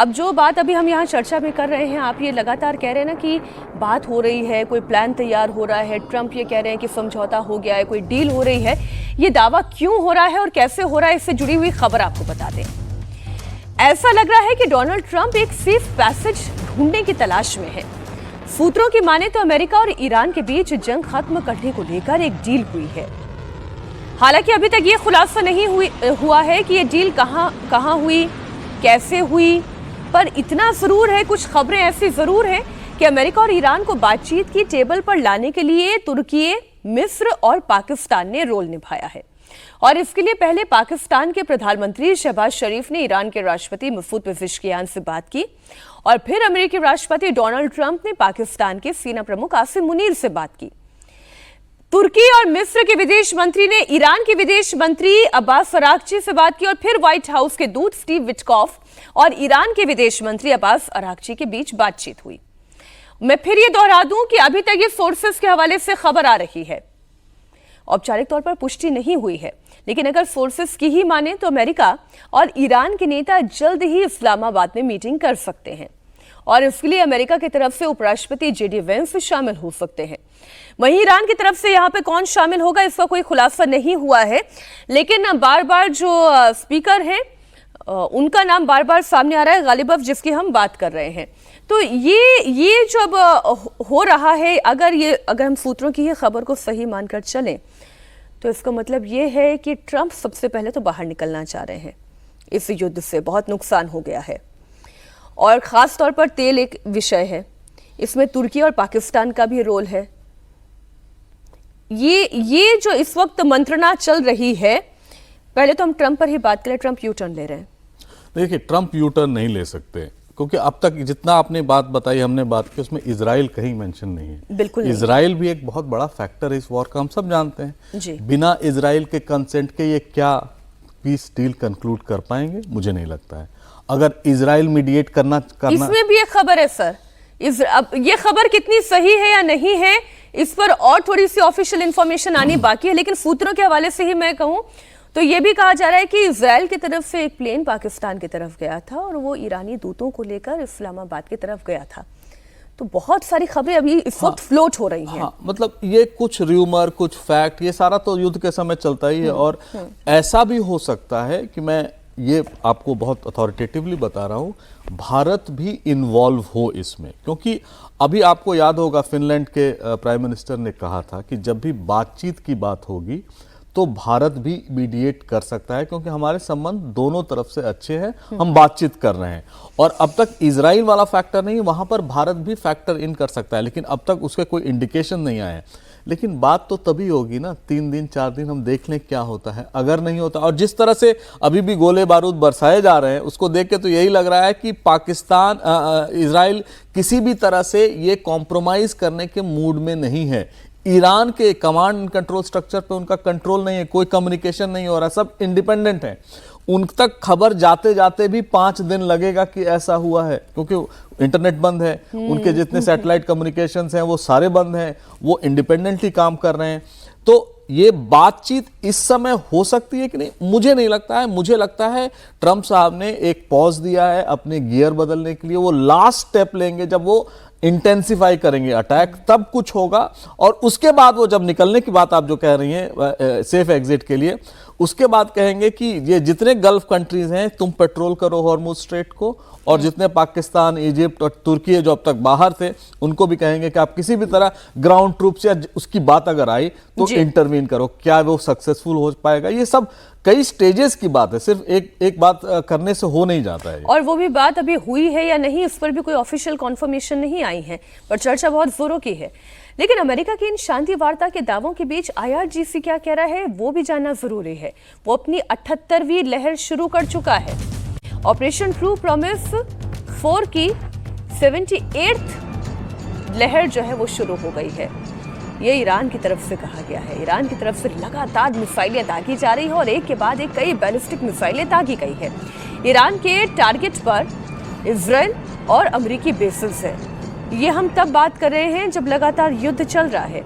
अब जो बात अभी हम यहाँ चर्चा में कर रहे हैं, आप ये लगातार कह रहे हैं ना कि बात हो रही है, कोई प्लान तैयार हो रहा है, ट्रंप ये कह रहे हैं कि समझौता हो गया है, कोई डील हो रही है। ये दावा क्यों हो रहा है और कैसे हो रहा है, इससे जुड़ी हुई खबर आपको बता दें। ऐसा लग रहा है कि डोनाल्ड ट्रंप एक सेफ पैसेज ढूंढने की तलाश में है। सूत्रों की माने तो अमेरिका और ईरान के बीच जंग खत्म करने को लेकर एक डील हुई है। हालांकि अभी तक ये खुलासा नहीं हुआ है कि ये डील कहां हुई, कैसे हुई, पर इतना जरूर है, कुछ खबरें ऐसी जरूर हैं कि अमेरिका और ईरान को बातचीत की टेबल पर लाने के लिए तुर्की, मिस्र और पाकिस्तान ने रोल निभाया है। और इसके लिए पहले पाकिस्तान के प्रधानमंत्री शहबाज शरीफ ने ईरान के राष्ट्रपति मसूद पेज़ेश्कियान से बात की और फिर अमेरिकी राष्ट्रपति डोनाल्ड ट्रंप ने पाकिस्तान के सेना प्रमुख आसिम मुनीर से बात की। तुर्की और मिस्र के विदेश मंत्री ने ईरान के विदेश मंत्री अब्बास अरागची से बात की और फिर व्हाइट हाउस के दूत स्टीव विटकॉफ और ईरान के विदेश मंत्री अब्बास अरागची के बीच बातचीत हुई। मैं फिर ये दोहरा दूं कि अभी तक ये सोर्सेस के हवाले से खबर आ रही है, औपचारिक तौर पर पुष्टि नहीं हुई है, लेकिन अगर सोर्सेस की ही माने तो अमेरिका और ईरान के नेता जल्द ही इस्लामाबाद में मीटिंग कर सकते हैं और इसके लिए अमेरिका की तरफ से उपराष्ट्रपति जेडी वेंस शामिल हो सकते हैं। वहीं ईरान की तरफ से यहां पे कौन शामिल होगा, इसका कोई खुलासा नहीं हुआ है, लेकिन बार बार जो स्पीकर हैं उनका नाम बार बार सामने आ रहा है, गालिबफ, जिसकी हम बात कर रहे हैं। तो ये जब हो रहा है, अगर हम सूत्रों की ही खबर को सही मानकर चलें तो इसका मतलब ये है कि ट्रंप सबसे पहले तो बाहर निकलना चाह रहे हैं। इस युद्ध से बहुत नुकसान हो गया है और खास तौर पर तेल एक विषय है, इसमें तुर्की और पाकिस्तान का भी रोल है। ये जो इस वक्त मंत्रणा चल रही है, पहले तो हम ट्रंप पर ही बात करें। ट्रंप यू टर्न ले रहे हैं। देखिए, ट्रंप यू टर्न नहीं ले सकते क्योंकि अब तक जितना आपने बात बताई, हमने बात की, उसमें इजराइल कहीं मेंशन नहीं है। बिल्कुल नहीं। इजराइल भी एक बहुत बड़ा फैक्टर है इस वॉर का, हम सब जानते हैं जी। बिना इजराइल के कंसेंट के ये क्या पीस डील कंक्लूड कर पाएंगे, मुझे नहीं लगता है। अगर इजराइल मीडिएट करना इसमें भी एक खबर है सर, अब ये खबर कितनी सही है या नहीं है, इस पर और थोड़ी सी ऑफिशियल इंफॉर्मेशन आनी बाकी है, लेकिन सूत्रों के हवाले से ही मैं कहूं तो ये भी कहा जा रहा है कि इजराइल की तरफ से एक प्लेन पाकिस्तान की तरफ गया था और वो ईरानी दूतों को लेकर इस्लामाबाद की तरफ गया था। तो बहुत सारी खबरें अभी इस वक्त फ्लोट हो रही हैं। हाँ, मतलब ये कुछ र्यूमर, कुछ फैक्ट, ये सारा तो युद्ध के समय चलता ही है। और ऐसा भी हो सकता है कि मैं ये आपको बहुत अथॉरिटेटिवली बता रहा हूँ, भारत भी इन्वॉल्व हो इसमें, क्योंकि अभी आपको याद होगा फिनलैंड के प्राइम मिनिस्टर ने कहा था कि जब भी बातचीत की बात होगी तो भारत भी मीडिएट कर सकता है, क्योंकि हमारे संबंध दोनों तरफ से अच्छे हैं, हम बातचीत कर रहे हैं। और अब तक इजराइल वाला फैक्टर नहीं, वहां पर भारत भी फैक्टर इन कर सकता है, लेकिन अब तक उसके कोई इंडिकेशन नहीं आए हैं। लेकिन बात तो तभी होगी ना, 3 दिन 4 दिन हम देख लें क्या होता है। अगर नहीं होता, और जिस तरह से अभी भी गोले बारूद बरसाए जा रहे हैं, उसको देख के तो यही लग रहा है कि पाकिस्तान, इजराइल किसी भी तरह से ये कॉम्प्रोमाइज करने के मूड में नहीं है। ईरान के कमांड एंड कंट्रोल स्ट्रक्चर पे उनका कंट्रोल नहीं है, कोई कम्युनिकेशन नहीं हो रहा, सब इंडिपेंडेंट है। उन तक खबर जाते जाते भी 5 दिन लगेगा कि ऐसा हुआ है, क्योंकि इंटरनेट बंद है, उनके जितने सैटेलाइट कम्युनिकेशंस हैं वो सारे बंद हैं, वो इंडिपेंडेंटली काम कर रहे हैं। तो ये बातचीत इस समय हो सकती है कि नहीं, मुझे नहीं लगता है। मुझे लगता है ट्रंप साहब ने एक पॉज दिया है अपने गियर बदलने के लिए, वो लास्ट स्टेप लेंगे, जब वो इंटेंसिफाई करेंगे अटैक तब कुछ होगा। और उसके बाद वो जब निकलने की बात आप जो कह रही हैं सेफ एग्जिट के लिए, उसके बाद कहेंगे कि ये जितने गल्फ कंट्रीज हैं तुम पेट्रोल करो हॉर्मुज स्ट्रेट को, और जितने पाकिस्तान, इजिप्ट और तुर्की जो अब तक बाहर थे उनको भी कहेंगे कि आप किसी भी तरह ग्राउंड ट्रूप्स या उसकी बात अगर आई तो इंटरवीन करो। क्या वो सक्सेसफुल हो पाएगा, ये सब कई स्टेजेस की बात है, सिर्फ एक बात करने से हो नहीं जाता है। और वो भी बात अभी हुई है या नहीं, इस पर भी कोई ऑफिशियल कॉन्फर्मेशन नहीं आई है, पर चर्चा बहुत जोरों की है। लेकिन अमेरिका की इन शांति वार्ता के दावों के बीच IRGC क्या कह रहा है वो भी जानना जरूरी है। वो अपनी 78वीं लहर शुरू कर चुका है। ऑपरेशन ट्रू प्रॉमिस 4 की 78th लहर जो है वो शुरू हो गई है। ये ईरान की तरफ से कहा गया है। ईरान की तरफ से लगातार मिसाइलें दागी जा रही है और एक के बाद एक कई बैलिस्टिक मिसाइलें दागी गई है। ईरान के टारगेट पर इजराइल और अमेरिकी बेसेस है। ये हम तब बात कर रहे हैं जब लगातार युद्ध चल रहा है।